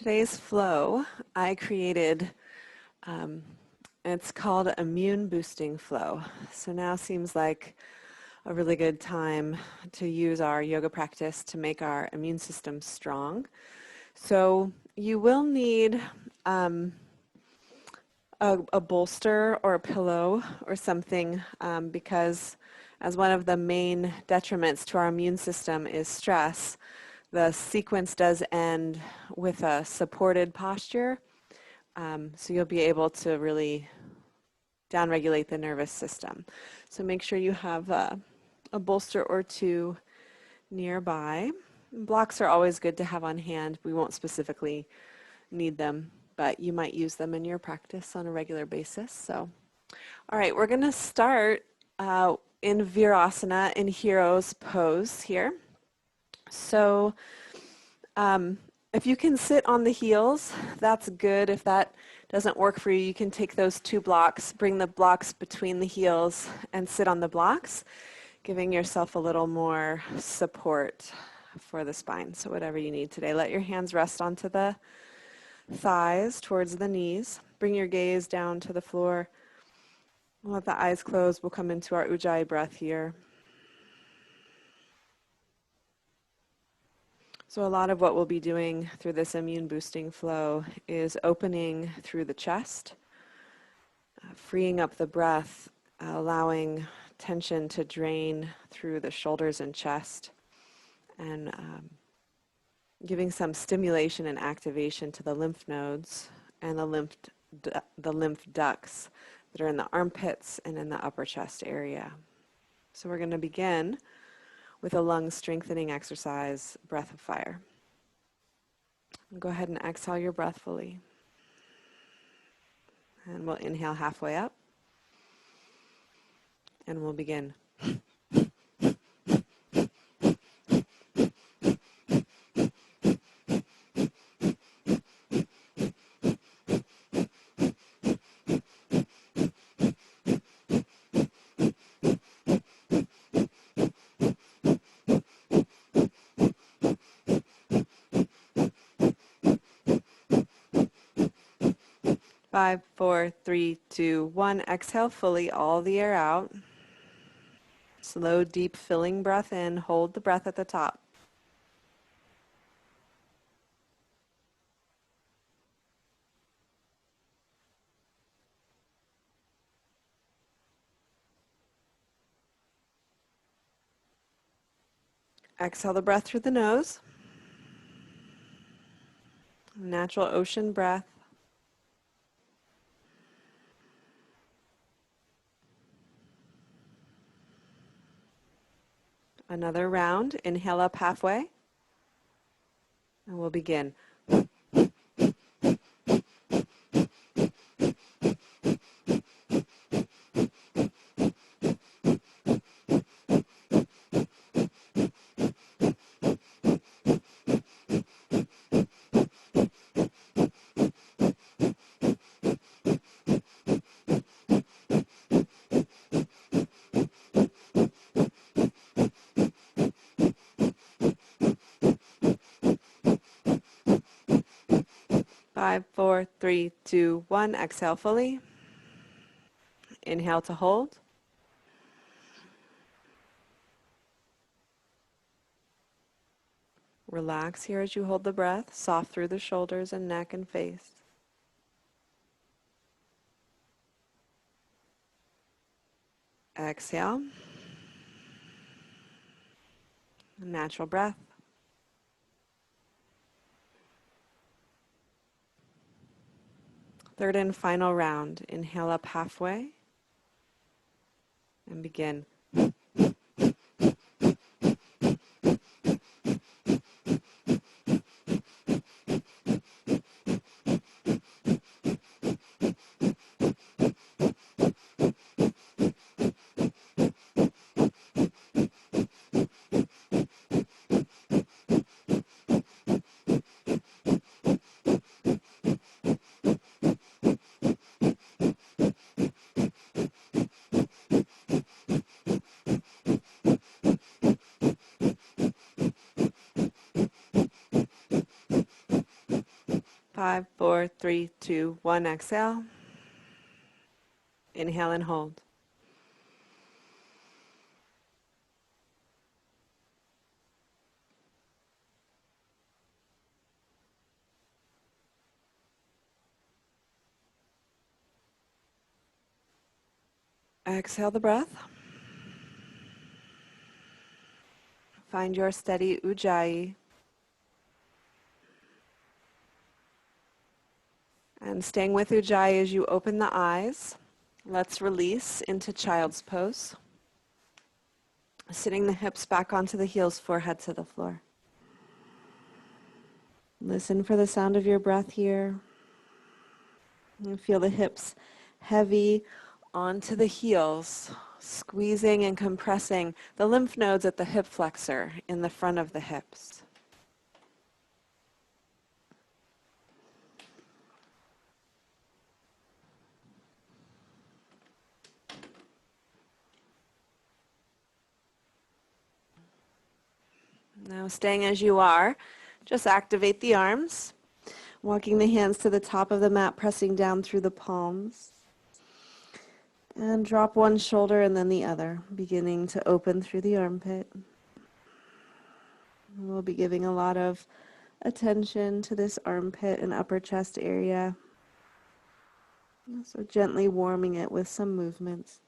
today's flow, I created, it's called Immune Boosting Flow. So now seems like a really good time to use our yoga practice to make our immune system strong. So you will need a bolster or a pillow or something because as one of the main detriments to our immune system is stress, the sequence does end with a supported posture. So you'll be able to really downregulate the nervous system. So make sure you have a bolster or two nearby. Blocks are always good to have on hand. We won't specifically need them, but you might use them in your practice on a regular basis. So, all right, we're going to start in Virasana in Hero's pose here. So if you can sit on the heels, that's good. If that doesn't work for you, you can take those two blocks, bring the blocks between the heels and sit on the blocks, giving yourself a little more support for the spine. So whatever you need today, let your hands rest onto the thighs towards the knees. Bring your gaze down to the floor. Let the eyes close. We'll come into our Ujjayi breath here. So a lot of what we'll be doing through this immune boosting flow is opening through the chest, freeing up the breath, allowing tension to drain through the shoulders and chest, and giving some stimulation and activation to the lymph nodes and the lymph ducts that are in the armpits and in the upper chest area. So we're going to begin with a lung strengthening exercise, breath of fire. Go ahead and exhale your breath fully. And we'll inhale halfway up. And we'll begin. 5, 4, 3, 2, 1. Exhale fully, all the air out. Slow, deep, filling breath in. Hold the breath at the top. Exhale the breath through the nose. Natural ocean breath. Another round. Inhale up halfway. And we'll begin. 5, 4, 3, 2, 1. Exhale fully. Inhale to hold. Relax here as you hold the breath, soft through the shoulders and neck and face. Exhale. Natural breath. Third and final round. Inhale up halfway and begin. 5, 5, 4, 3, 2, 1. Exhale. Inhale and hold. Exhale the breath. Find your steady ujjayi. And staying with ujjayi as you open the eyes, let's release into child's pose. Sitting the hips back onto the heels, forehead to the floor. Listen for the sound of your breath here. And feel the hips heavy onto the heels, squeezing and compressing the lymph nodes at the hip flexor in the front of the hips. Now, staying as you are, just activate the arms, walking the hands to the top of the mat, pressing down through the palms. And drop one shoulder and then the other, beginning to open through the armpit. We'll be giving a lot of attention to this armpit and upper chest area. So gently warming it with some movements.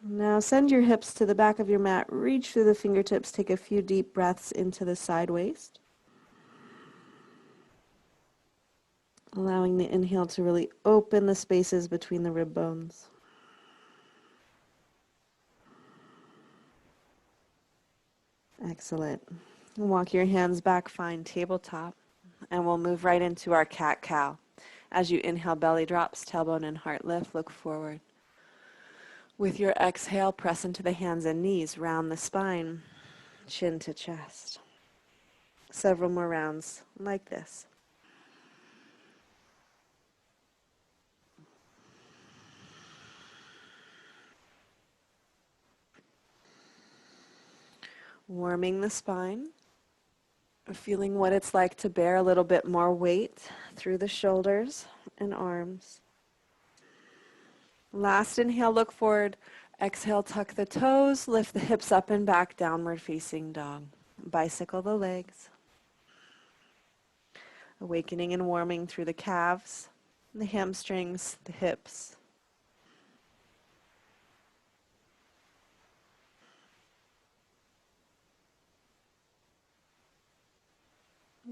Now send your hips to the back of your mat, reach through the fingertips, take a few deep breaths into the side waist. Allowing the inhale to really open the spaces between the rib bones. Excellent. Walk your hands back, find tabletop, and we'll move right into our cat-cow. As you inhale, belly drops, tailbone and heart lift, look forward. With your exhale, press into the hands and knees, round the spine, chin to chest. Several more rounds like this. Warming the spine, feeling what it's like to bear a little bit more weight through the shoulders and arms. Last inhale, look forward. Exhale, tuck the toes, lift the hips up and back, downward facing dog. Bicycle the legs. Awakening and warming through the calves, the hamstrings, the hips.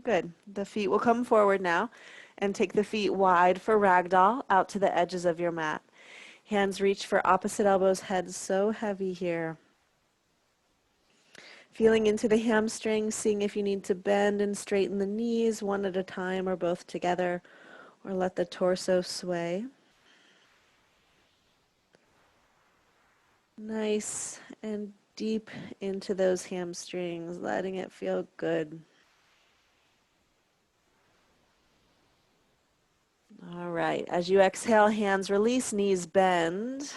Good. The feet will come forward now and take the feet wide for ragdoll out to the edges of your mat. Hands reach for opposite elbows, head so heavy here. Feeling into the hamstrings, seeing if you need to bend and straighten the knees one at a time or both together, or let the torso sway. Nice and deep into those hamstrings, letting it feel good. All right, as you exhale, hands release, knees bend,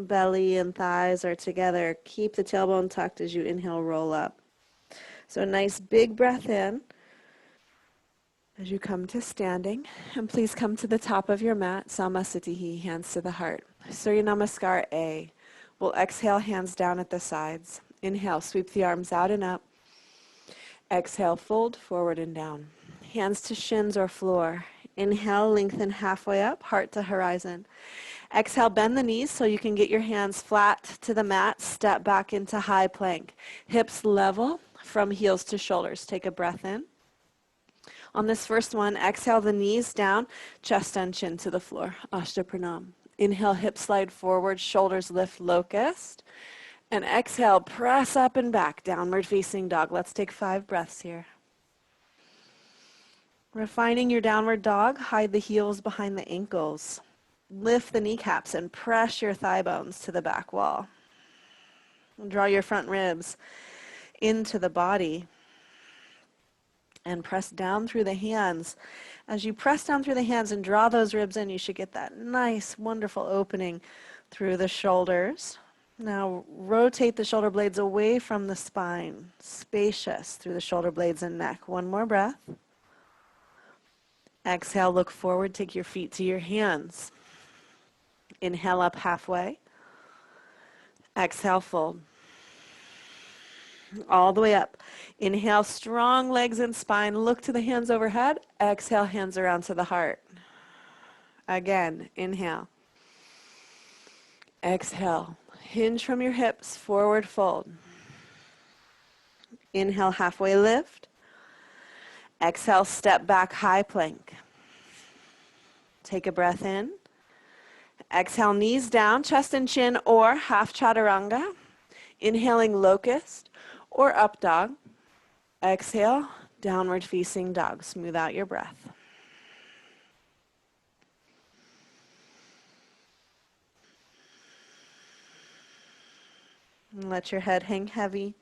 belly and thighs are together. Keep the tailbone tucked as you inhale, roll up. So a nice big breath in as you come to standing. And please come to the top of your mat, Samasthiti, hands to the heart. Surya Namaskar A. We'll exhale, hands down at the sides. Inhale, sweep the arms out and up. Exhale, fold forward and down. Hands to shins or floor. Inhale, lengthen halfway up, heart to horizon. Exhale, bend the knees so you can get your hands flat to the mat. Step back into high plank. Hips level from heels to shoulders. Take a breath in. On this first one, exhale the knees down, chest and chin to the floor. Ashta Pranam. Inhale, hips slide forward, shoulders lift, locust. And exhale, press up and back, downward facing dog. Let's take 5 breaths here. Refining your downward dog, hide the heels behind the ankles. Lift the kneecaps and press your thigh bones to the back wall. Draw your front ribs into the body and press down through the hands. As you press down through the hands and draw those ribs in, you should get that nice, wonderful opening through the shoulders. Now rotate the shoulder blades away from the spine, spacious through the shoulder blades and neck. One more breath. Exhale, look forward, take your feet to your hands. Inhale up halfway. Exhale, fold. All the way up. Inhale, strong legs and spine. Look to the hands overhead. Exhale, hands around to the heart. Again, inhale. Exhale, hinge from your hips, forward fold. Inhale, halfway lift. Exhale, step back, high plank. Take a breath in. Exhale, knees down, chest and chin, or half chaturanga. Inhaling, locust or up dog. Exhale, downward facing dog. Smooth out your breath. And let your head hang heavy.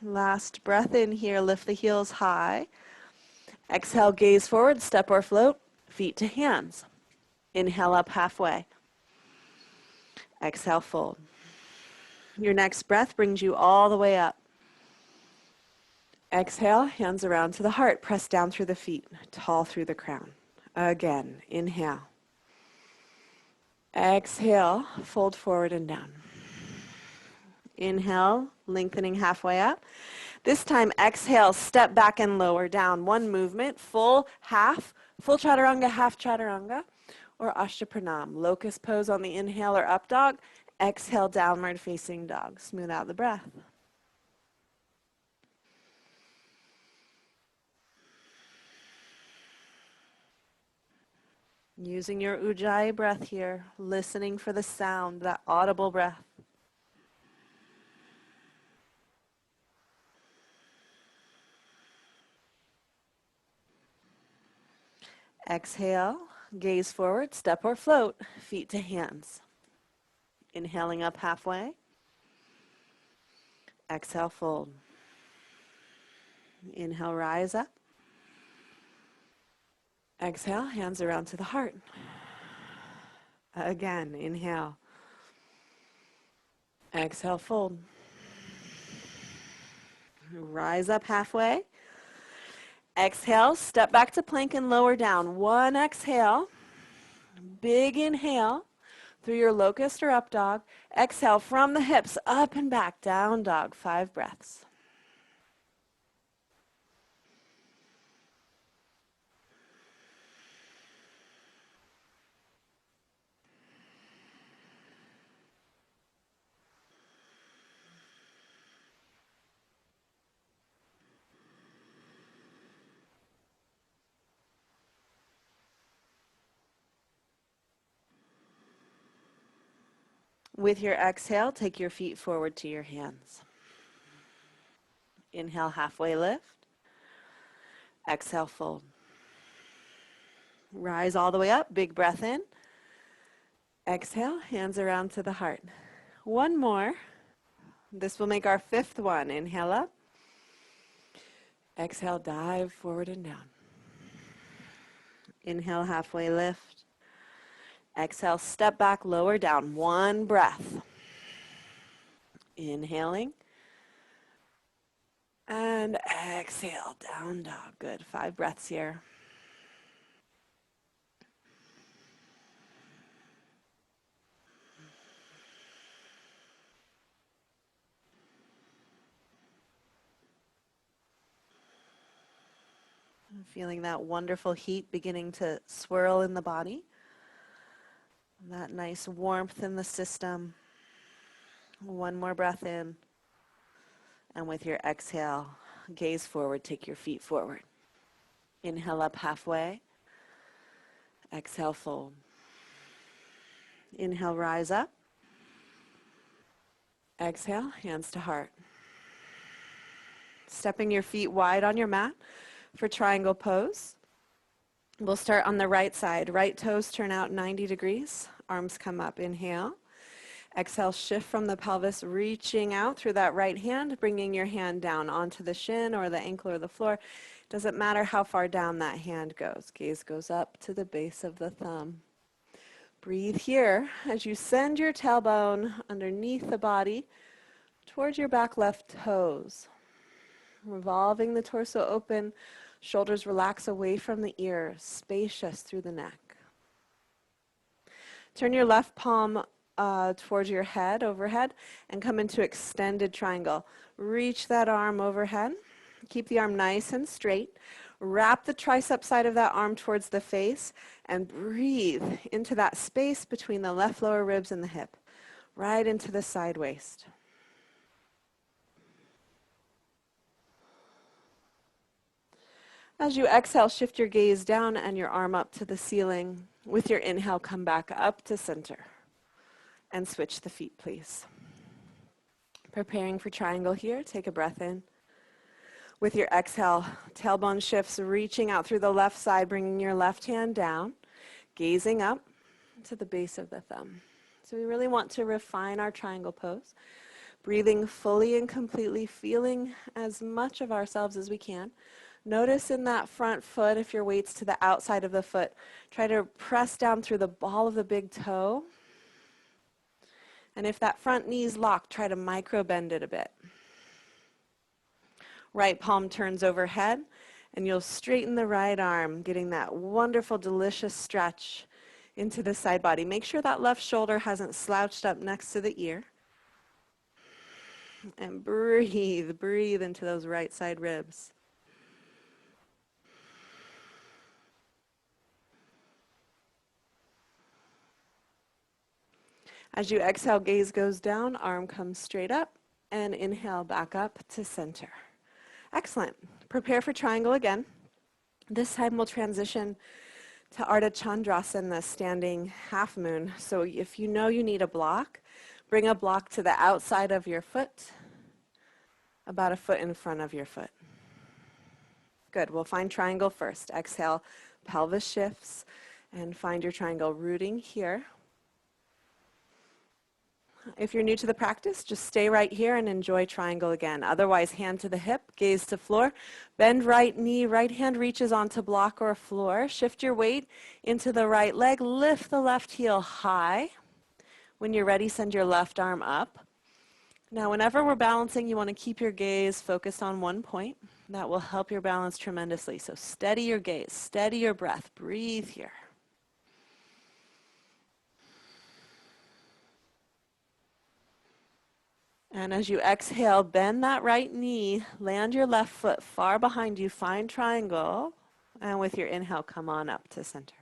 Last breath in here, lift the heels high. Exhale, gaze forward, step or float, feet to hands. Inhale up halfway. Exhale, fold. Your next breath brings you all the way up. Exhale, hands around to the heart. Press down through the feet, tall through the crown. Again, inhale. Exhale, fold forward and down. Inhale, lengthening halfway up. This time, exhale, step back and lower down. One movement, full chaturanga, half chaturanga, or ashtapranam. Locust pose on the inhale or up dog. Exhale, downward facing dog. Smooth out the breath. Using your ujjayi breath here, listening for the sound, that audible breath. Exhale, gaze forward, step or float, feet to hands. Inhaling up halfway. Exhale, fold. Inhale, rise up. Exhale, hands around to the heart. Again, inhale. Exhale, fold. Rise up halfway. Exhale, step back to plank and lower down. One exhale. Big inhale through your locust or up dog. Exhale from the hips, up and back, down dog. 5 breaths. With your exhale, take your feet forward to your hands. Inhale, halfway lift. Exhale, fold. Rise all the way up, big breath in. Exhale, hands around to the heart. One more. This will make our 5th one. Inhale up. Exhale, dive forward and down. Inhale, halfway lift. Exhale, step back, lower down. One breath. Inhaling. And exhale, down dog. Good. 5 breaths here. Feeling that wonderful heat beginning to swirl in the body. That nice warmth in the system. One more breath in. And with your exhale, gaze forward, take your feet forward. Inhale up halfway. Exhale, fold. Inhale, rise up. Exhale, hands to heart. Stepping your feet wide on your mat for triangle pose. We'll start on the right side. Right toes turn out 90 degrees. Arms come up. Inhale. Exhale, shift from the pelvis, reaching out through that right hand, bringing your hand down onto the shin or the ankle or the floor. Doesn't matter how far down that hand goes. Gaze goes up to the base of the thumb. Breathe here as you send your tailbone underneath the body towards your back left toes. Revolving the torso open, shoulders relax away from the ears, spacious through the neck. Turn your left palm towards your head, overhead, and come into extended triangle. Reach that arm overhead. Keep the arm nice and straight. Wrap the tricep side of that arm towards the face and breathe into that space between the left lower ribs and the hip, right into the side waist. As you exhale, shift your gaze down and your arm up to the ceiling. With your inhale, come back up to center. And switch the feet, please. Preparing for triangle here, take a breath in. With your exhale, tailbone shifts, reaching out through the left side, bringing your left hand down, gazing up to the base of the thumb. So we really want to refine our triangle pose. Breathing fully and completely, feeling as much of ourselves as we can. Notice in that front foot, if your weight's to the outside of the foot, try to press down through the ball of the big toe. And if that front knee's locked, try to micro bend it a bit. Right palm turns overhead, and you'll straighten the right arm, getting that wonderful, delicious stretch into the side body. Make sure that left shoulder hasn't slouched up next to the ear. And breathe, breathe into those right side ribs. As you exhale, gaze goes down, arm comes straight up, and inhale back up to center. Excellent. Prepare for triangle again. This time we'll transition to Ardha Chandrasana, standing half moon. So if you know you need a block, bring a block to the outside of your foot, about a foot in front of your foot. Good. We'll find triangle first. Exhale, pelvis shifts, and find your triangle rooting here. If you're new to the practice, just stay right here and enjoy triangle again. Otherwise, hand to the hip, gaze to floor. Bend right knee, right hand reaches onto block or floor. Shift your weight into the right leg. Lift the left heel high. When you're ready, send your left arm up. Now, whenever we're balancing, you want to keep your gaze focused on one point. That will help your balance tremendously. So steady your gaze, steady your breath. Breathe here. And as you exhale, bend that right knee, land your left foot far behind you, find triangle, and with your inhale, come on up to center.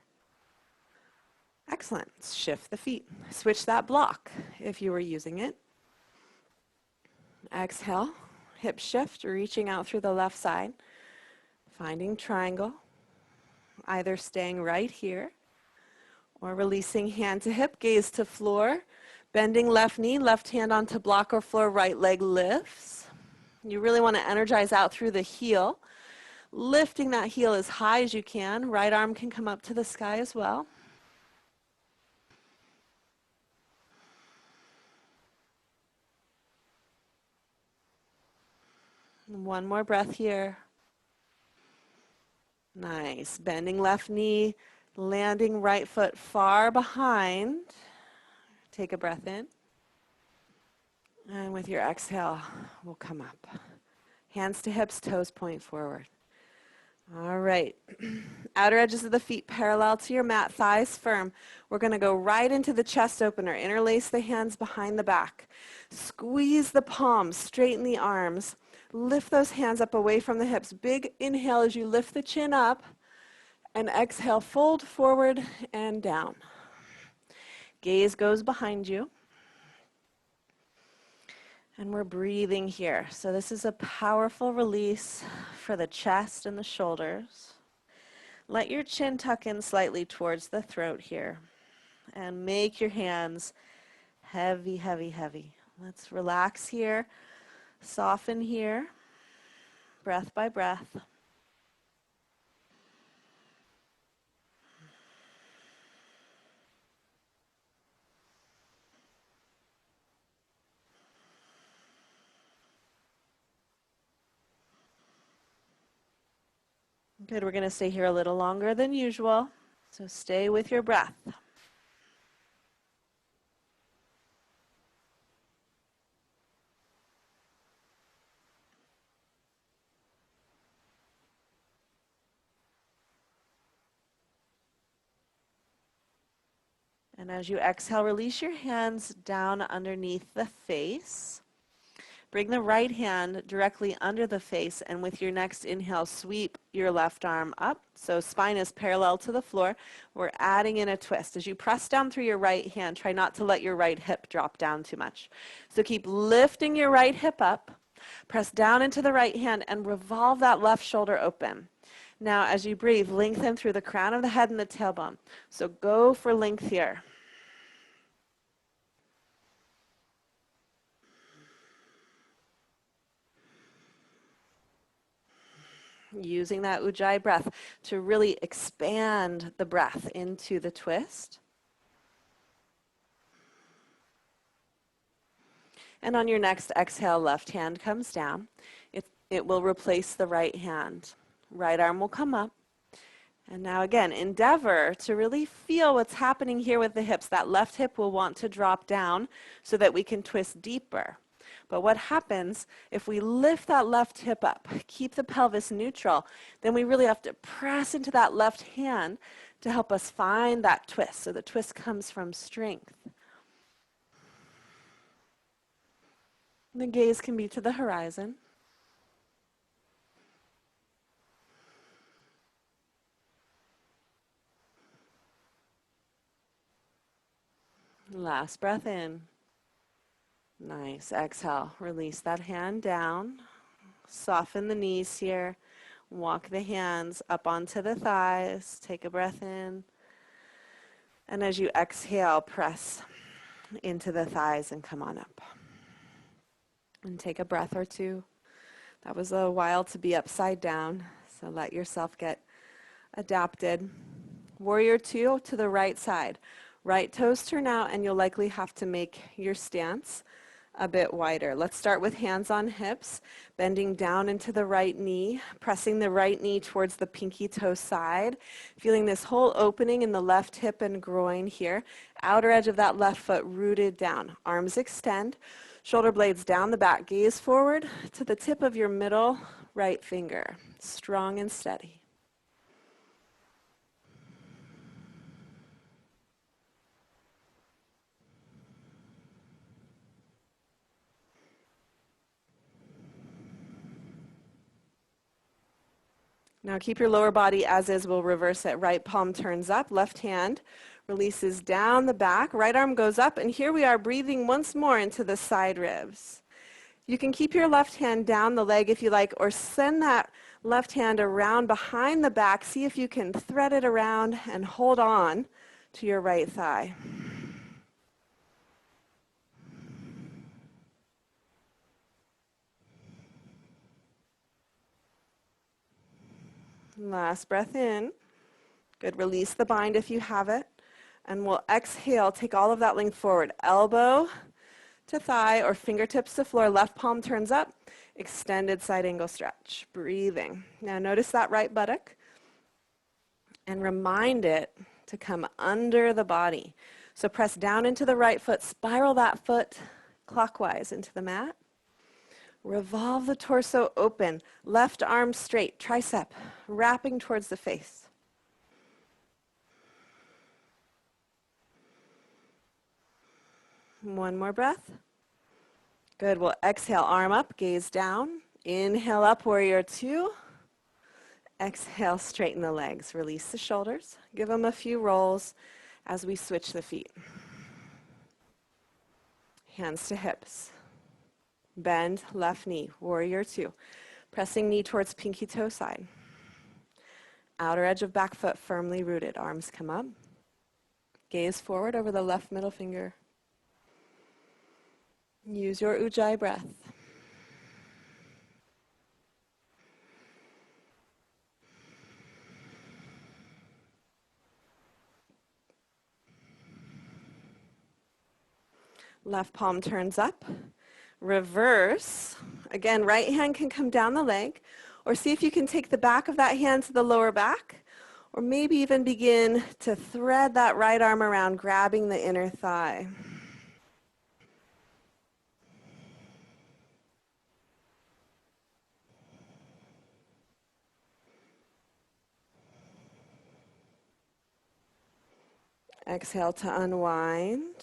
Excellent. Shift the feet. Switch that block if you were using it. Exhale, hip shift, reaching out through the left side, finding triangle, either staying right here or releasing hand to hip, gaze to floor. Bending left knee, left hand onto block or floor, right leg lifts. You really want to energize out through the heel. Lifting that heel as high as you can. Right arm can come up to the sky as well. One more breath here. Nice. Bending left knee, landing right foot far behind. Take a breath in. And with your exhale, we'll come up. Hands to hips, toes point forward. All right. Outer edges of the feet parallel to your mat, thighs firm. We're going to go right into the chest opener. Interlace the hands behind the back. Squeeze the palms, straighten the arms. Lift those hands up away from the hips. Big inhale as you lift the chin up. And exhale, fold forward and down. Gaze goes behind you. And we're breathing here. So this is a powerful release for the chest and the shoulders. Let your chin tuck in slightly towards the throat here. And make your hands heavy, heavy, heavy. Let's relax here. Soften here. Breath by breath. Good, we're going to stay here a little longer than usual, so stay with your breath. And as you exhale, release your hands down underneath the face. Bring the right hand directly under the face, and with your next inhale, sweep your left arm up. So spine is parallel to the floor. We're adding in a twist. As you press down through your right hand, try not to let your right hip drop down too much. So keep lifting your right hip up, press down into the right hand, and revolve that left shoulder open. Now, as you breathe, lengthen through the crown of the head and the tailbone. So go for length here. Using that ujjayi breath to really expand the breath into the twist. And on your next exhale, left hand comes down. It will replace the right hand. Right arm will come up. And now again, endeavor to really feel what's happening here with the hips. That left hip will want to drop down so that we can twist deeper. But what happens if we lift that left hip up, keep the pelvis neutral, then we really have to press into that left hand to help us find that twist. So the twist comes from strength. The gaze can be to the horizon. Last breath in. Nice. Exhale. Release that hand down. Soften the knees here. Walk the hands up onto the thighs. Take a breath in. And as you exhale, press into the thighs and come on up. And take a breath or two. That was a while to be upside down, so let yourself get adapted. Warrior two to the right side. Right toes turn out, and you'll likely have to make your stance a bit wider. Let's start with hands on hips, bending down into the right knee, pressing the right knee towards the pinky toe side, feeling this whole opening in the left hip and groin here. Outer edge of that left foot rooted down. Arms extend, shoulder blades down the back, gaze forward to the tip of your middle right finger. Strong and steady. Now keep your lower body as is. We'll reverse it. Right palm turns up, left hand releases down the back, right arm goes up, and here we are breathing once more into the side ribs. You can keep your left hand down the leg if you like, or send that left hand around behind the back. See if you can thread it around and hold on to your right thigh. Last breath in. Good. Release the bind if you have it. And we'll exhale. Take all of that length forward. Elbow to thigh or fingertips to floor. Left palm turns up. Extended side angle stretch. Breathing. Now notice that right buttock. And remind it to come under the body. So press down into the right foot. Spiral that foot clockwise into the mat. Revolve the torso open, left arm straight, tricep wrapping towards the face. One more breath. Good. We'll exhale, arm up, gaze down. Inhale up, warrior two. Exhale, straighten the legs. Release the shoulders. Give them a few rolls as we switch the feet. Hands to hips. Bend left knee, warrior two. Pressing knee towards pinky toe side. Outer edge of back foot firmly rooted. Arms come up. Gaze forward over the left middle finger. Use your ujjayi breath. Left palm turns up. Reverse. Again, right hand can come down the leg, Or see if you can take the back of that hand to the lower back, or maybe even begin to thread that right arm around, grabbing the inner thigh. Exhale to unwind.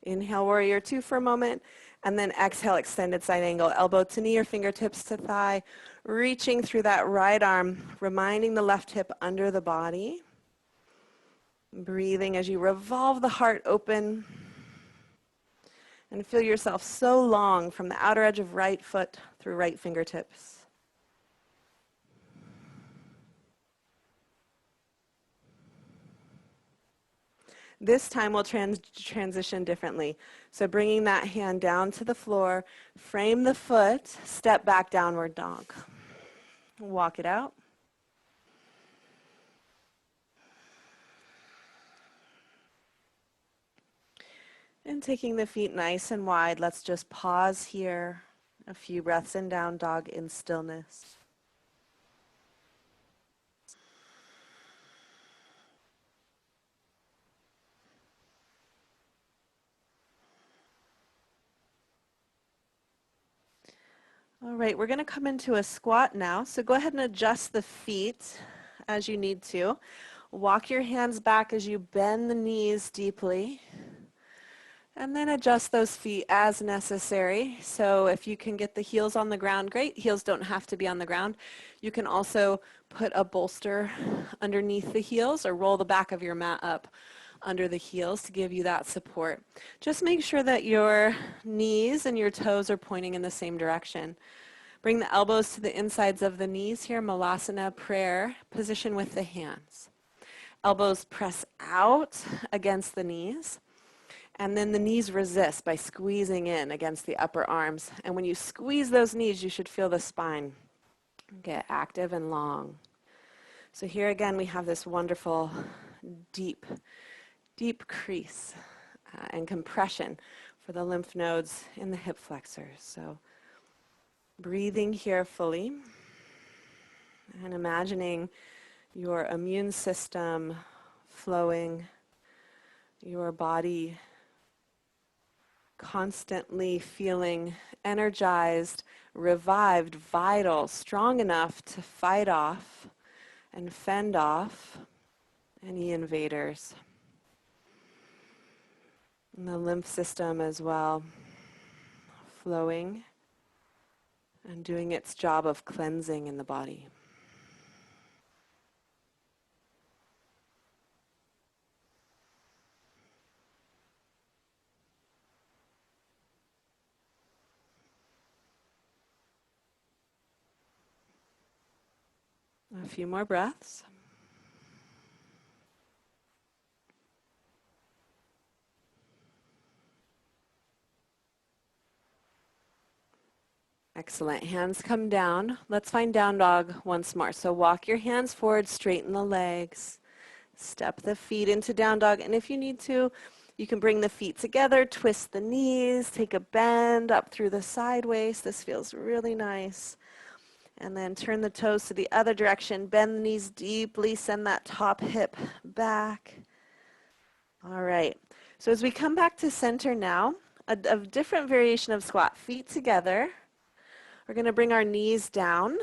Inhale, warrior two for a moment, and then exhale, extended side angle, elbow to knee or fingertips to thigh, reaching through that right arm, reminding the left hip under the body. Breathing as you revolve the heart open and feel yourself so long from the outer edge of right foot through right fingertips. This time we'll transition differently. So bringing that hand down to the floor, frame the foot, step back, downward dog. Walk it out. And taking the feet nice and wide, let's just pause here. A few breaths in down dog in stillness. All right, we're going to come into a squat now. So go ahead and adjust the feet as you need to. Walk your hands back as you bend the knees deeply. And then adjust those feet as necessary. So if you can get the heels on the ground, great. Heels don't have to be on the ground. You can also put a bolster underneath the heels or roll the back of your mat up under the heels to give you that support. Just make sure that your knees and your toes are pointing in the same direction. Bring the elbows to the insides of the knees here, Malasana prayer position with the hands. Elbows press out against the knees. And then the knees resist by squeezing in against the upper arms. And when you squeeze those knees, you should feel the spine get active and long. So here again, we have this wonderful deep crease and compression for the lymph nodes in the hip flexors. So breathing here fully and imagining your immune system flowing, your body constantly feeling energized, revived, vital, strong enough to fight off and fend off any invaders. And the lymph system as well, flowing and doing its job of cleansing in the body. A few more breaths. Excellent. Hands come down. Let's find down dog once more. So walk your hands forward, straighten the legs, step the feet into down dog. And if you need to, you can bring the feet together, twist the knees, take a bend up through the side waist. This feels really nice. And then turn the toes to the other direction, bend the knees deeply, send that top hip back. All right. So as we come back to center now, a different variation of squat, feet together. We're going to bring our knees down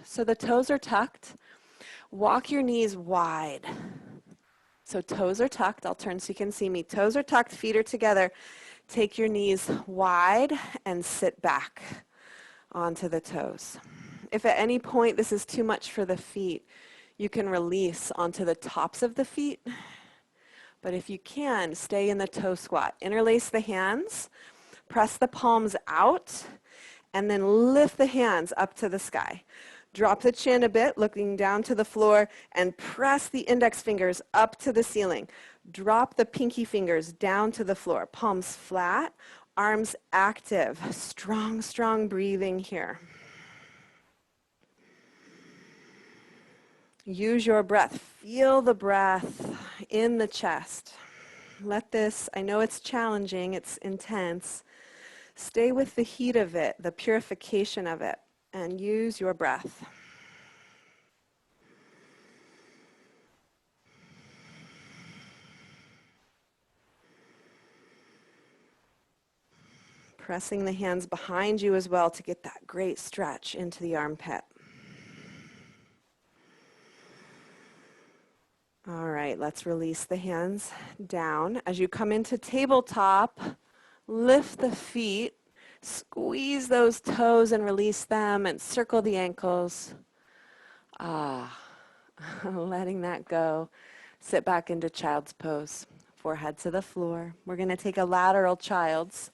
so the toes are tucked. Walk your knees wide. So toes are tucked. I'll turn so you can see me. Toes are tucked, feet are together. Take your knees wide and sit back onto the toes. If at any point this is too much for the feet, you can release onto the tops of the feet. But if you can, stay in the toe squat. Interlace the hands, press the palms out, and then lift the hands up to the sky. Drop the chin a bit, looking down to the floor, and press the index fingers up to the ceiling. Drop the pinky fingers down to the floor. Palms flat, arms active. Strong, strong breathing here. Use your breath. Feel the breath in the chest. Let this, I know it's challenging, it's intense. Stay with the heat of it, the purification of it. and use your breath. Pressing the hands behind you as well to get that great stretch into the armpit. All right, let's release the hands down. As you come into tabletop, lift the feet, squeeze those toes and release them, and circle the ankles. Letting that go. Sit back into child's pose, forehead to the floor. We're going to take a lateral child's.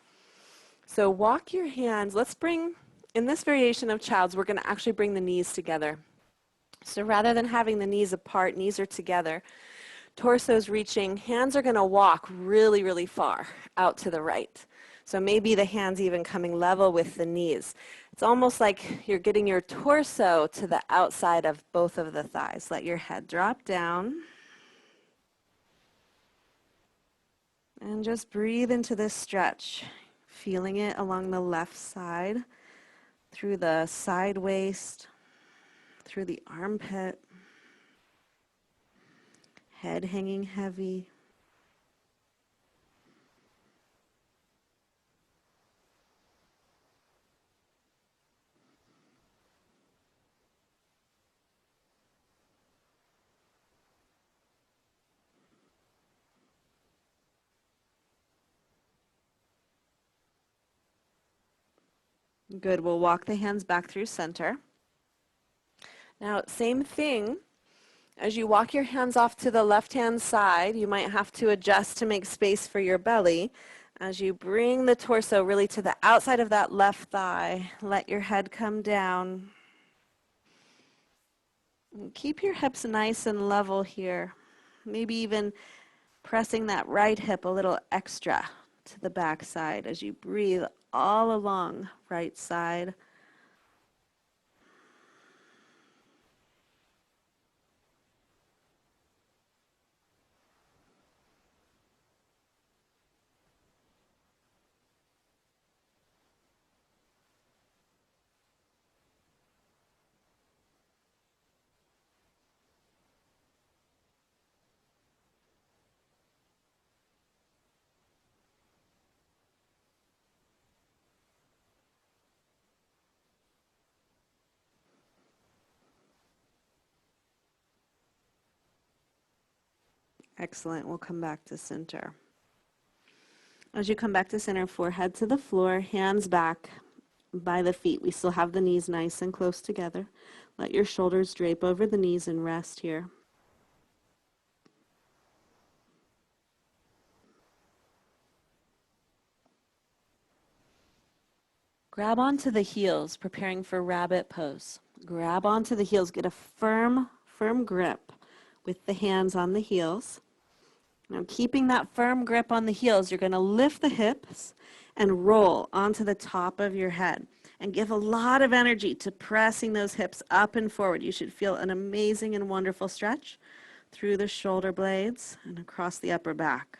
So walk your hands. Let's bring, in this variation of child's, we're going to actually bring the knees together. So rather than having the knees apart, knees are together. Torso's reaching. Hands are going to walk really, really far out to the right. So maybe the hands even coming level with the knees. It's almost like you're getting your torso to the outside of both of the thighs. Let your head drop down. And just breathe into this stretch, feeling it along the left side, through the side waist, through the armpit, head hanging heavy. Good. We'll walk the hands back through center. Now, same thing. As you walk your hands off to the left-hand side, you might have to adjust to make space for your belly. As you bring the torso really to the outside of that left thigh, let your head come down. And keep your hips nice and level here. Maybe even pressing that right hip a little extra to the back side as you breathe all along right side. Excellent. We'll come back to center. As you come back to center, forehead to the floor, hands back by the feet. We still have the knees nice and close together. Let your shoulders drape over the knees and rest here. Grab onto the heels, preparing for rabbit pose. Grab onto the heels. Get a firm grip with the hands on the heels. Now, keeping that firm grip on the heels, you're going to lift the hips and roll onto the top of your head and give a lot of energy to pressing those hips up and forward. You should feel an amazing and wonderful stretch through the shoulder blades and across the upper back.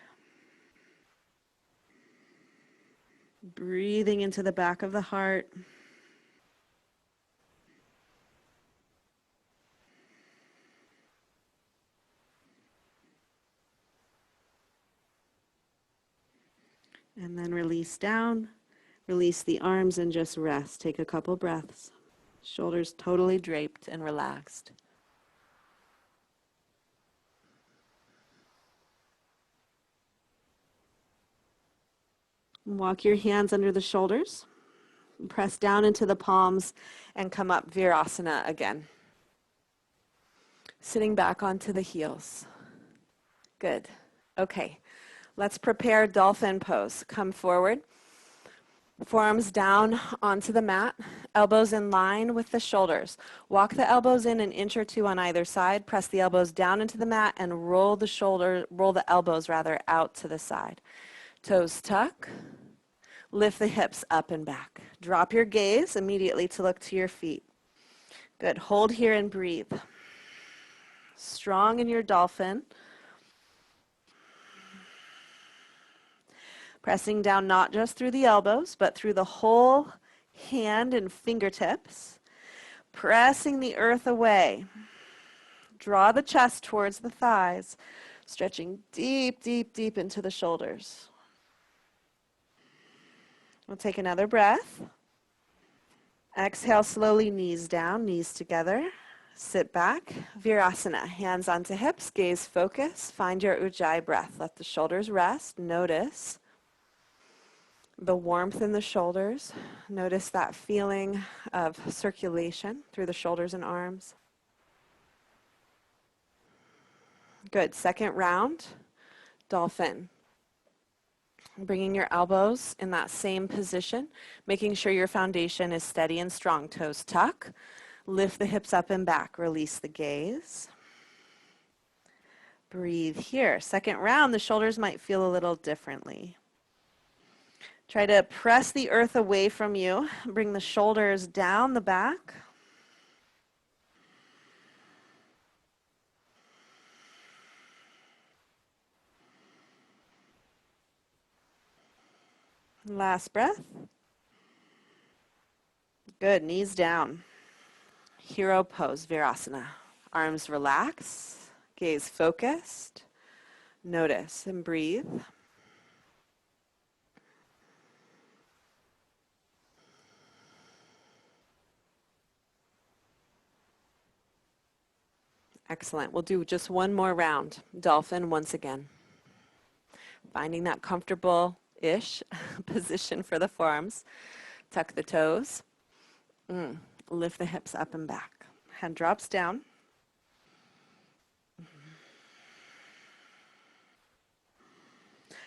Breathing into the back of the heart. And then release down, release the arms and just rest. Take a couple breaths. Shoulders totally draped and relaxed. Walk your hands under the shoulders. Press down into the palms and come up Virasana again. Sitting back onto the heels. Good. Okay. Let's prepare dolphin pose. Come forward. Forearms down onto the mat. Elbows in line with the shoulders. Walk the elbows in an inch or two on either side. Press the elbows down into the mat and roll the elbows out to the side. Toes tuck. Lift the hips up and back. Drop your gaze immediately to look to your feet. Good. Hold here and breathe. Strong in your dolphin. Pressing down not just through the elbows, but through the whole hand and fingertips. pressing the earth away. Draw the chest towards the thighs, stretching deep, deep, deep into the shoulders. We'll take another breath. Exhale slowly, knees down, knees together. Sit back, Virasana, hands onto hips, gaze focus. Find your Ujjayi breath. Let the shoulders rest. Notice the warmth in the shoulders. Notice that feeling of circulation through the shoulders and arms. Good. Second round, dolphin. Bringing your elbows in that same position, making sure your foundation is steady and strong. Toes tuck. Lift the hips up and back. Release the gaze. Breathe here. Second round, the shoulders might feel a little differently. Try to press the earth away from you. Bring the shoulders down the back. Last breath. Good. Knees down. Hero pose, Virasana. Arms relax. Gaze focused. Notice and breathe. Excellent. We'll do just one more round. Dolphin once again. Finding that comfortable-ish position for the forearms. Tuck the toes. Lift the hips up and back. Head drops down.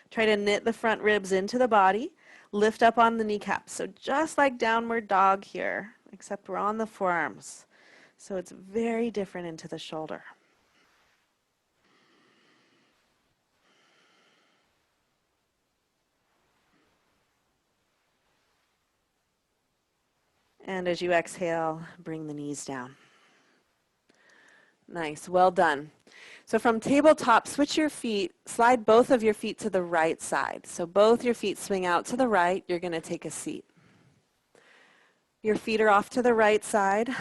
Try to knit the front ribs into the body. Lift up on the kneecaps. So just like downward dog here, except we're on the forearms. So it's very different into the shoulder. And as you exhale, bring the knees down. Nice, well done. So from tabletop, switch your feet, slide both of your feet to the right side. So both your feet swing out to the right, you're going to take a seat. Your feet are off to the right side.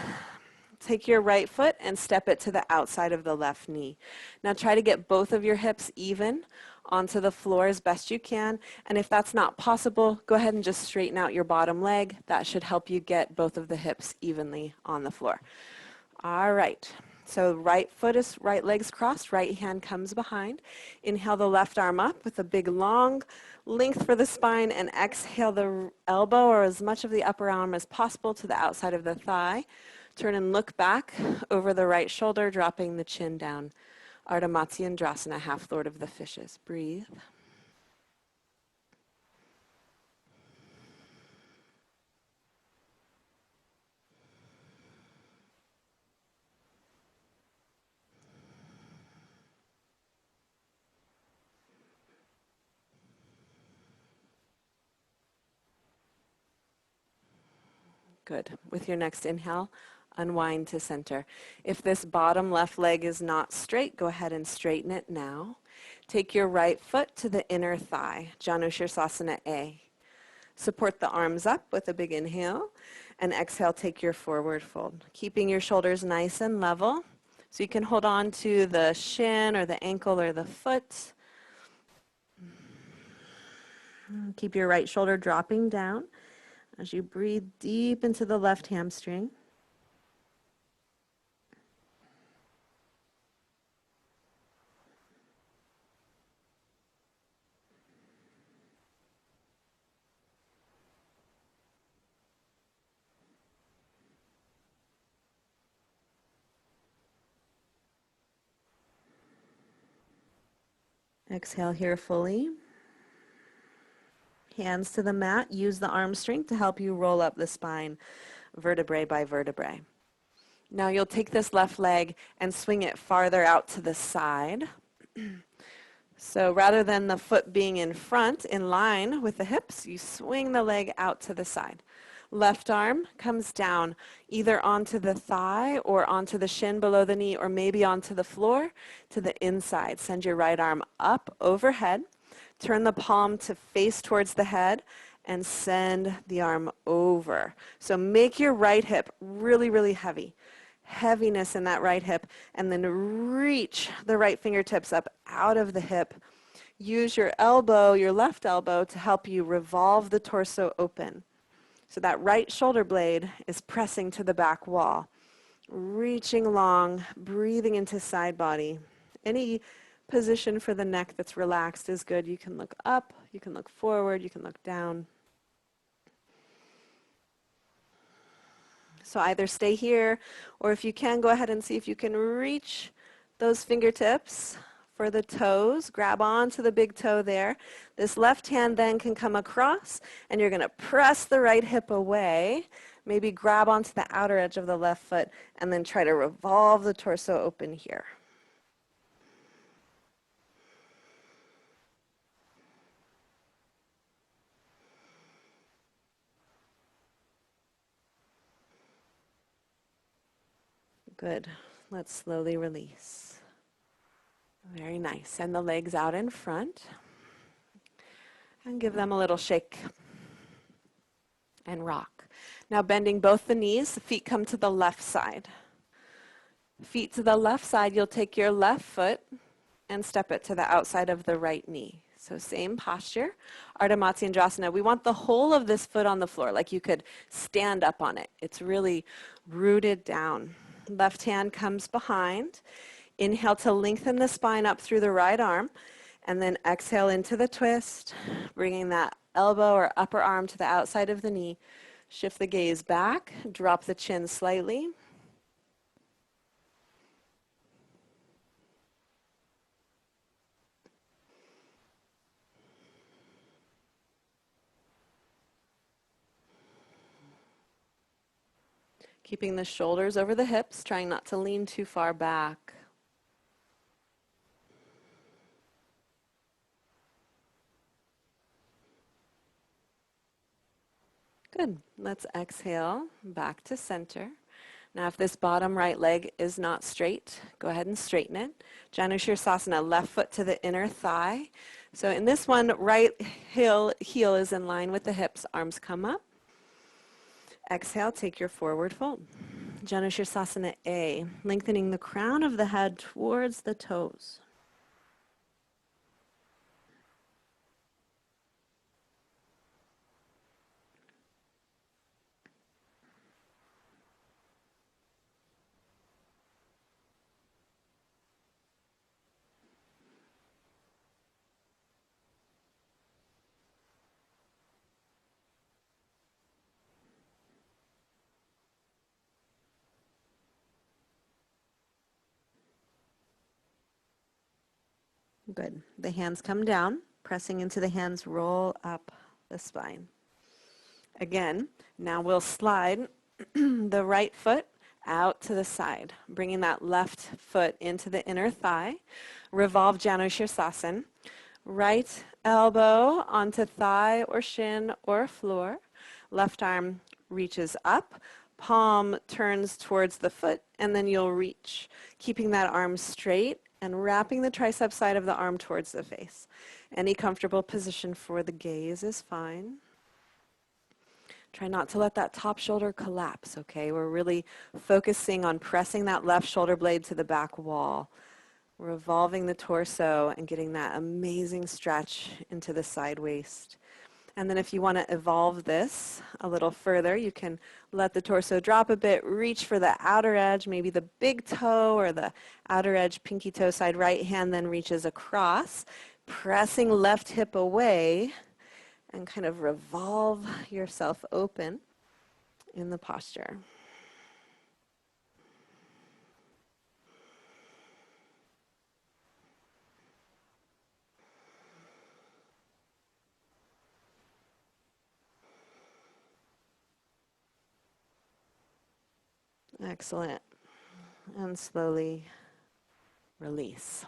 Take your right foot and step it to the outside of the left knee. Now try to get both of your hips even onto the floor as best you can. And if that's not possible, go ahead and just straighten out your bottom leg. That should help you get both of the hips evenly on the floor. All right. So right leg's crossed, right hand comes behind. Inhale the left arm up with a big long length for the spine, and exhale the elbow or as much of the upper arm as possible to the outside of the thigh. Turn and look back over the right shoulder, dropping the chin down. Ardha Matsyendrasana, half Lord of the Fishes. Breathe. Good. With your next inhale, unwind to center. If this bottom left leg is not straight, go ahead and straighten it now. Take your right foot to the inner thigh, Janu Sirsasana A. Support the arms up with a big inhale, and exhale, take your forward fold. Keeping your shoulders nice and level, so you can hold on to the shin or the ankle or the foot. Keep your right shoulder dropping down as you breathe deep into the left hamstring. Exhale here fully. Hands to the mat. Use the arm strength to help you roll up the spine vertebrae by vertebrae. Now you'll take this left leg and swing it farther out to the side. So rather than the foot being in front, in line with the hips, you swing the leg out to the side. Left arm comes down either onto the thigh or onto the shin below the knee, or maybe onto the floor to the inside. Send your right arm up overhead. Turn the palm to face towards the head and send the arm over. So make your right hip really, really heavy. Heaviness in that right hip, and then reach the right fingertips up out of the hip. Use your elbow, your left elbow, to help you revolve the torso open. So that right shoulder blade is pressing to the back wall. Reaching long, breathing into side body. Any position for the neck that's relaxed is good. You can look up, you can look forward, you can look down. So either stay here, or if you can, go ahead and see if you can reach those fingertips for the toes. Grab onto the big toe there. This left hand then can come across, and you're going to press the right hip away. Maybe grab onto the outer edge of the left foot, and then try to revolve the torso open here. Good. Let's slowly release. Very nice. Send the legs out in front and give them a little shake and rock. Now bending both the knees, the feet come to the left side. Feet to the left side, you'll take your left foot and step it to the outside of the right knee. So same posture, Ardha Matsyendrasana. We want the whole of this foot on the floor, like you could stand up on it. It's really rooted down. Left hand comes behind. Inhale to lengthen the spine up through the right arm, and then exhale into the twist, bringing that elbow or upper arm to the outside of the knee. Shift the gaze back, drop the chin slightly. Keeping the shoulders over the hips, trying not to lean too far back. Good. Let's exhale back to center. Now if this bottom right leg is not straight, go ahead and straighten it. Janushirasana, left foot to the inner thigh. So in this one, right heel is in line with the hips, arms come up. Exhale, take your forward fold. Janushirasana A, lengthening the crown of the head towards the toes. Good. The hands come down, pressing into the hands, roll up the spine. Again, now we'll slide the right foot out to the side, bringing that left foot into the inner thigh. Revolve Janushirasana. Right elbow onto thigh or shin or floor. Left arm reaches up. Palm turns towards the foot, and then you'll reach, keeping that arm straight and wrapping the tricep side of the arm towards the face. Any comfortable position for the gaze is fine. Try not to let that top shoulder collapse, okay? We're really focusing on pressing that left shoulder blade to the back wall, revolving the torso and getting that amazing stretch into the side waist. And then if you want to evolve this a little further, you can let the torso drop a bit, reach for the outer edge, maybe the big toe or the outer edge, pinky toe side, right hand then reaches across, pressing left hip away, and kind of revolve yourself open in the posture. Excellent. And slowly release.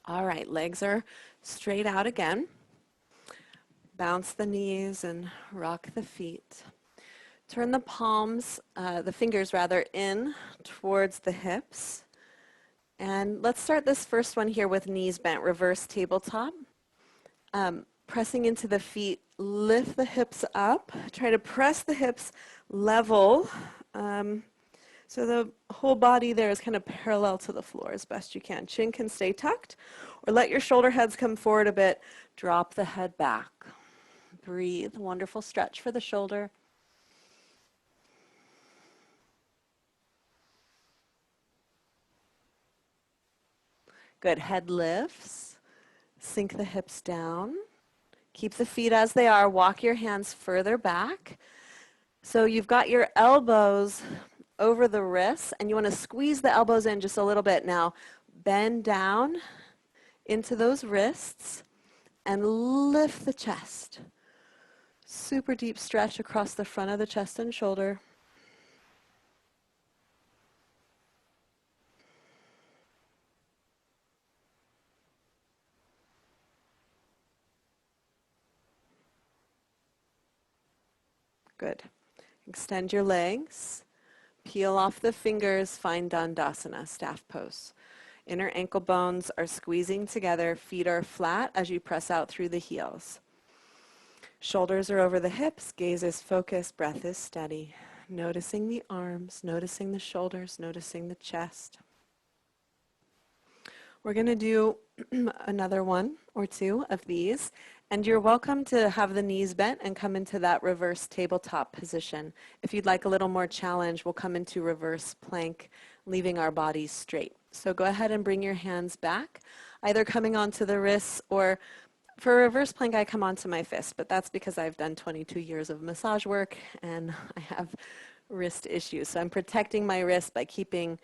All right, legs are straight out again. Bounce the knees and rock the feet. Turn the palms, the fingers rather, in towards the hips. And let's start this first one here with knees bent, reverse tabletop. pressing into the feet, lift the hips up. Try to press the hips level. So the whole body there is kind of parallel to the floor as best you can. Chin can stay tucked, or let your shoulder heads come forward a bit. Drop the head back. Breathe. Wonderful stretch for the shoulder. Good. Head lifts. Sink the hips down. Keep the feet as they are. Walk your hands further back. So you've got your elbows over the wrists, and you want to squeeze the elbows in just a little bit. Now, bend down into those wrists and lift the chest. Super deep stretch across the front of the chest and shoulder. Good. Extend your legs. Peel off the fingers, find Dandasana, staff pose. Inner ankle bones are squeezing together, feet are flat as you press out through the heels. Shoulders are over the hips, gaze is focused, breath is steady. Noticing the arms, noticing the shoulders, noticing the chest. We're going to do another one or two of these, and you're welcome to have the knees bent and come into that reverse tabletop position. If you'd like a little more challenge, we'll come into reverse plank, leaving our bodies straight. So go ahead and bring your hands back, either coming onto the wrists, or for reverse plank, I come onto my fist, but that's because I've done 22 years of massage work and I have wrist issues. So I'm protecting my wrist by keeping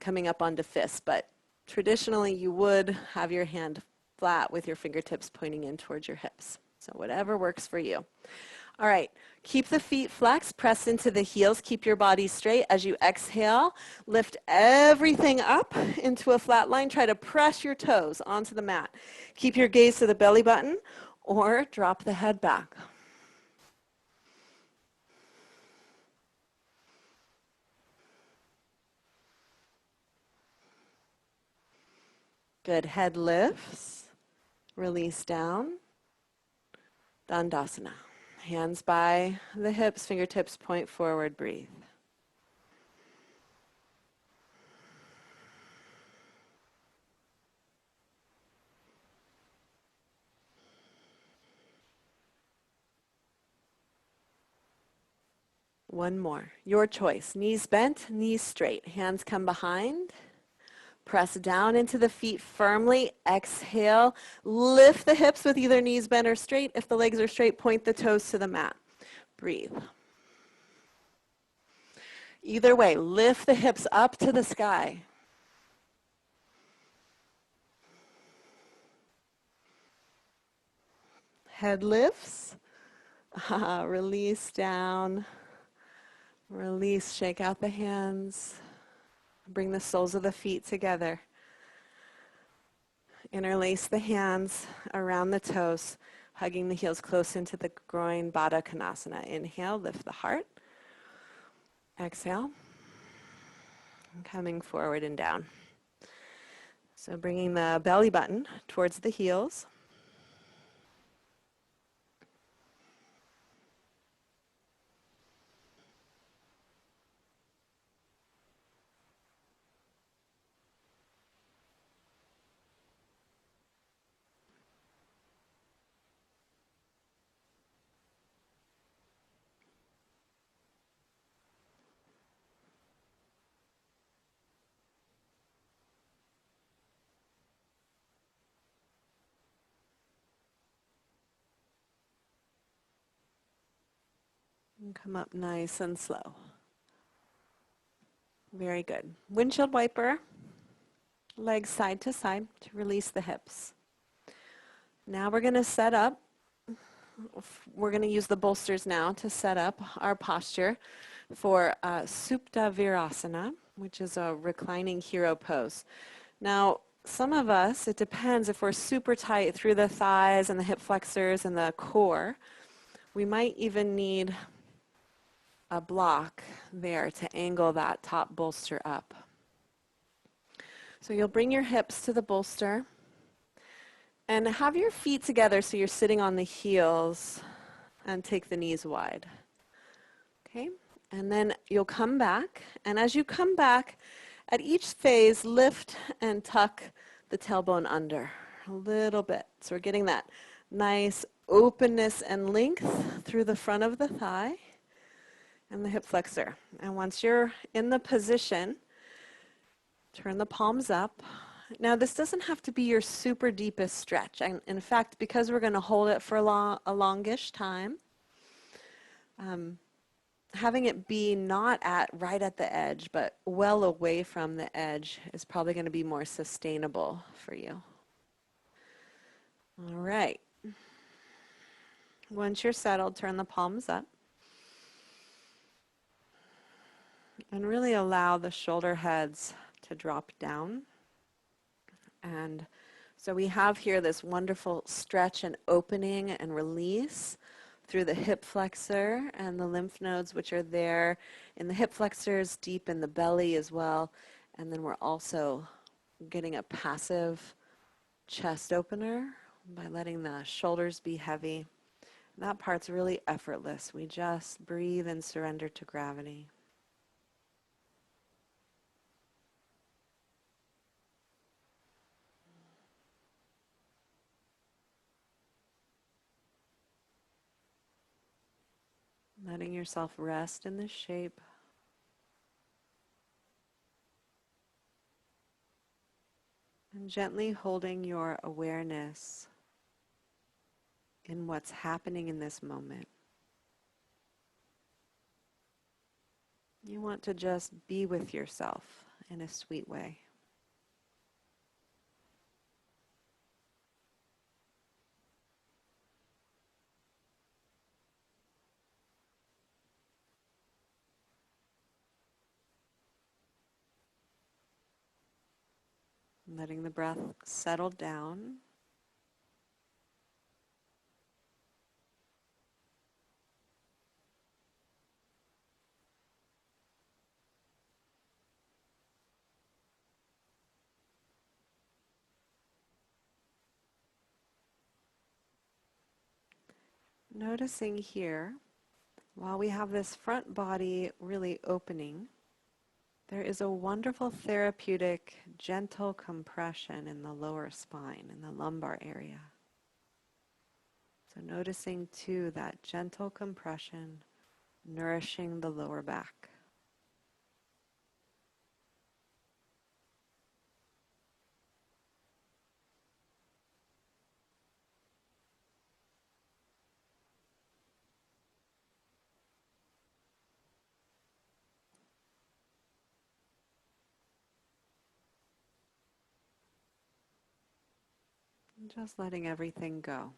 coming up onto fists, but traditionally, you would have your hand flat with your fingertips pointing in towards your hips. So whatever works for you. All right, keep the feet flexed, press into the heels, keep your body straight. As you exhale, lift everything up into a flat line. Try to press your toes onto the mat. Keep your gaze to the belly button or drop the head back. Good. Head lifts. Release down. Dandasana. Hands by the hips, fingertips point forward. Breathe. One more. Your choice. Knees bent, knees straight. Hands come behind. Press down into the feet firmly. Exhale. Lift the hips with either knees bent or straight. If the legs are straight, point the toes to the mat. Breathe. Either way, lift the hips up to the sky. Head lifts. Release down. Release. Shake out the hands. Bring the soles of the feet together. Interlace the hands around the toes, hugging the heels close into the groin, Baddha Konasana. Inhale, lift the heart. Exhale, coming forward and down. So bringing the belly button towards the heels. And come up nice and slow. Very good. Windshield wiper, legs side to side to release the hips. Now we're going to set up. We're going to use the bolsters now to set up our posture for Supta Virasana, which is a reclining hero pose. Now, some of us, it depends if we're super tight through the thighs and the hip flexors and the core, we might even need a block there to angle that top bolster up. So you'll bring your hips to the bolster. And have your feet together so you're sitting on the heels and take the knees wide. Okay? And then you'll come back. And as you come back, at each phase, lift and tuck the tailbone under a little bit. So we're getting that nice openness and length through the front of the thigh and the hip flexor. And once you're in the position, turn the palms up. Now, this doesn't have to be your super deepest stretch. And in fact, because we're going to hold it for a longish time, having it be not right at the edge, but well away from the edge is probably going to be more sustainable for you. All right. Once you're settled, turn the palms up. And really allow the shoulder heads to drop down. And so we have here this wonderful stretch and opening and release through the hip flexor and the lymph nodes, which are there in the hip flexors, deep in the belly as well. And then we're also getting a passive chest opener by letting the shoulders be heavy. That part's really effortless. We just breathe and surrender to gravity. Letting yourself rest in this shape. And gently holding your awareness in what's happening in this moment. You want to just be with yourself in a sweet way. Letting the breath settle down. Noticing here, while we have this front body really opening, there is a wonderful therapeutic, gentle compression in the lower spine, in the lumbar area. So noticing too that gentle compression, nourishing the lower back. And just letting everything go.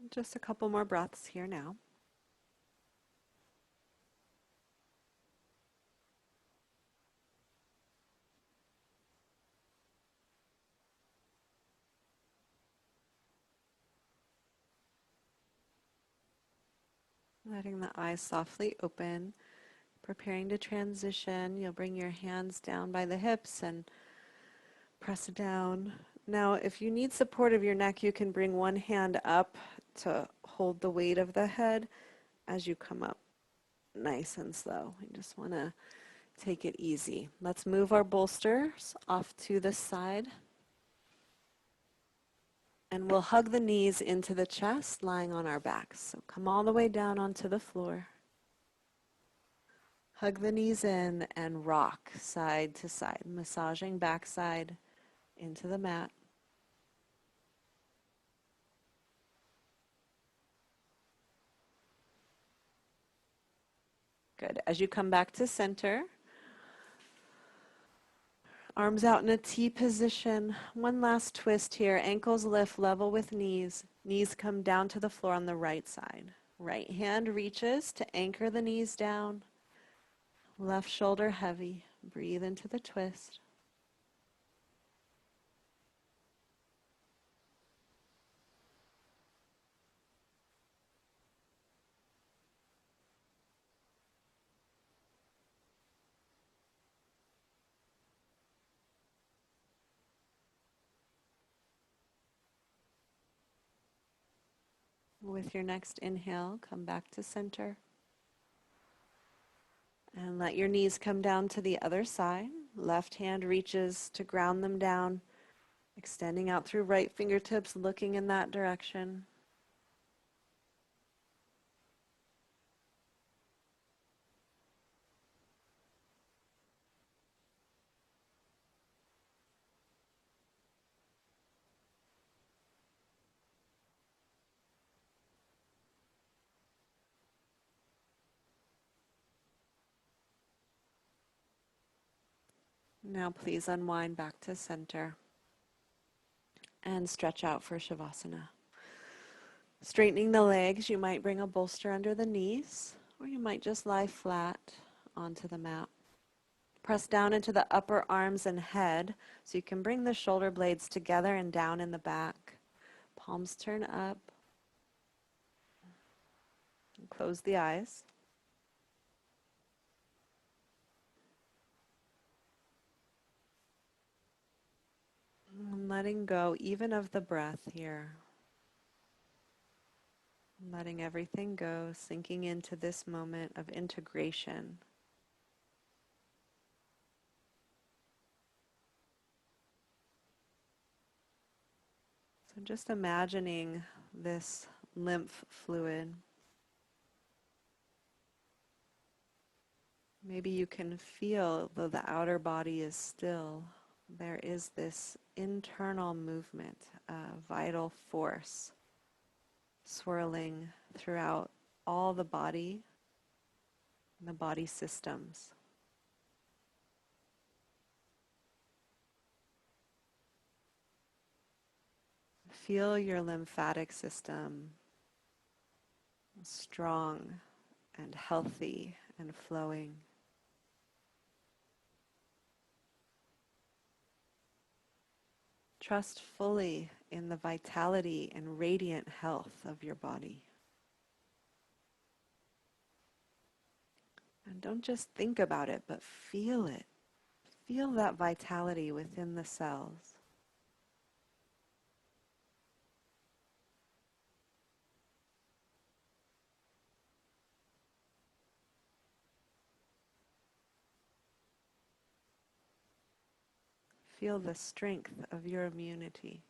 Just a couple more breaths here now. Letting the eyes softly open, preparing to transition. You'll bring your hands down by the hips and press down. Now, if you need support of your neck, you can bring one hand up to hold the weight of the head as you come up nice and slow. You just want to take it easy. Let's move our bolsters off to the side. And we'll hug the knees into the chest, lying on our backs. So come all the way down onto the floor. Hug the knees in and rock side to side, massaging backside into the mat. Good. As you come back to center, Arms out in a T position. One last twist here. Ankles lift level with knees. Knees come down to the floor on the right side. Right hand reaches to anchor the knees down. Left shoulder heavy. Breathe into the twist. With your next inhale, come back to center. And let your knees come down to the other side. Left hand reaches to ground them down, extending out through right fingertips, looking in that direction. Now please unwind back to center and stretch out for Shavasana. Straightening the legs, you might bring a bolster under the knees, or you might just lie flat onto the mat. Press down into the upper arms and head so you can bring the shoulder blades together and down in the back. Palms turn up. And close the eyes. And letting go even of the breath here. Letting everything go, sinking into this moment of integration. So just imagining this lymph fluid. Maybe you can feel, though the outer body is still, there is this internal movement, vital force swirling throughout all the body and the body systems. Feel your lymphatic system strong and healthy and flowing. Trust fully in the vitality and radiant health of your body. And don't just think about it, but feel it. Feel that vitality within the cells. Feel the strength of your immunity.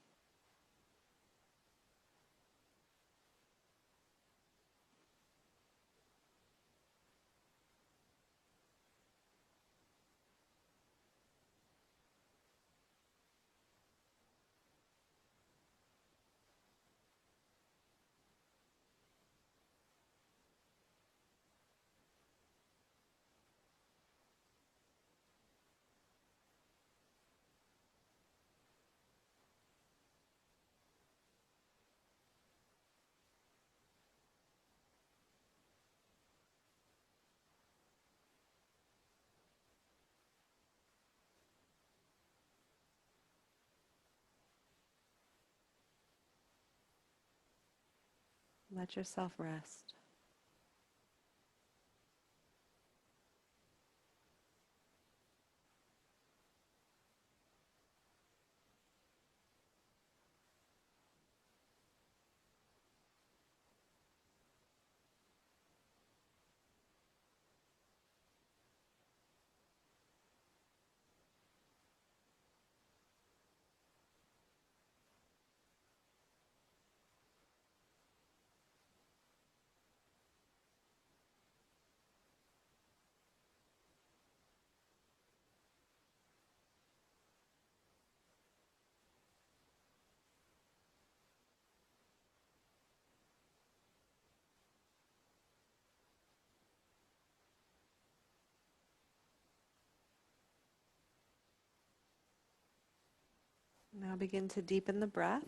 Let yourself rest. Now begin to deepen the breath.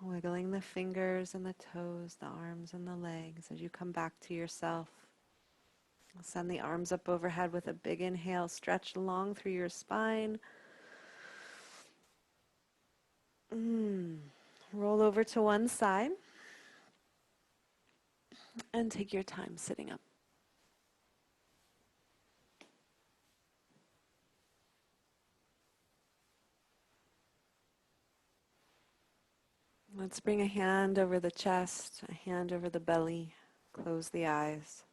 Wiggling the fingers and the toes, the arms and the legs as you come back to yourself. Send the arms up overhead with a big inhale. Stretch long through your spine. Roll over to one side and take your time sitting up. Let's bring a hand over the chest, a hand over the belly. Close the eyes.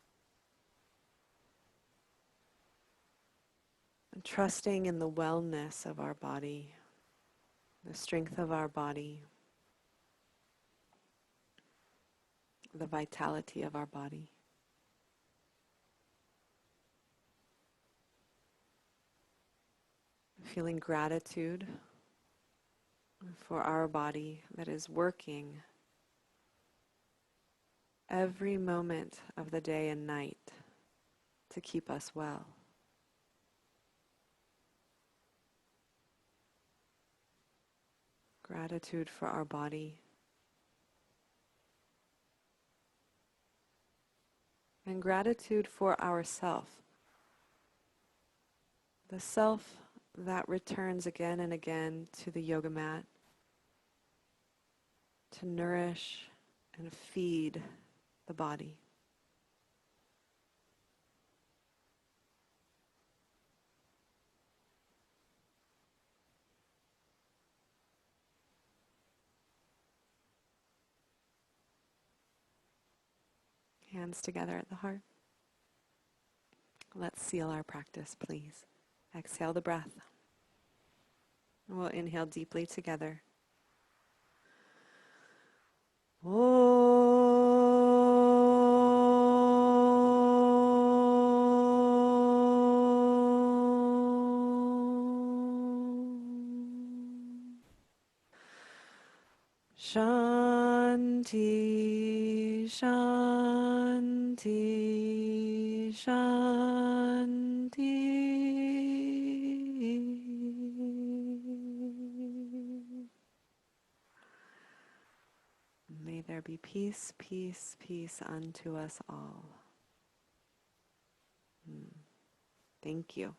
And trusting in the wellness of our body, the strength of our body, the vitality of our body. Feeling gratitude for our body that is working every moment of the day and night to keep us well. Gratitude for our body. And gratitude for ourself. The self that returns again and again to the yoga mat to nourish and feed the body. Hands together at the heart. Let's seal our practice, please. Exhale the breath. And we'll inhale deeply together. Shanti, Shanti, Shanti. May there be peace, peace, peace unto us all. Thank you.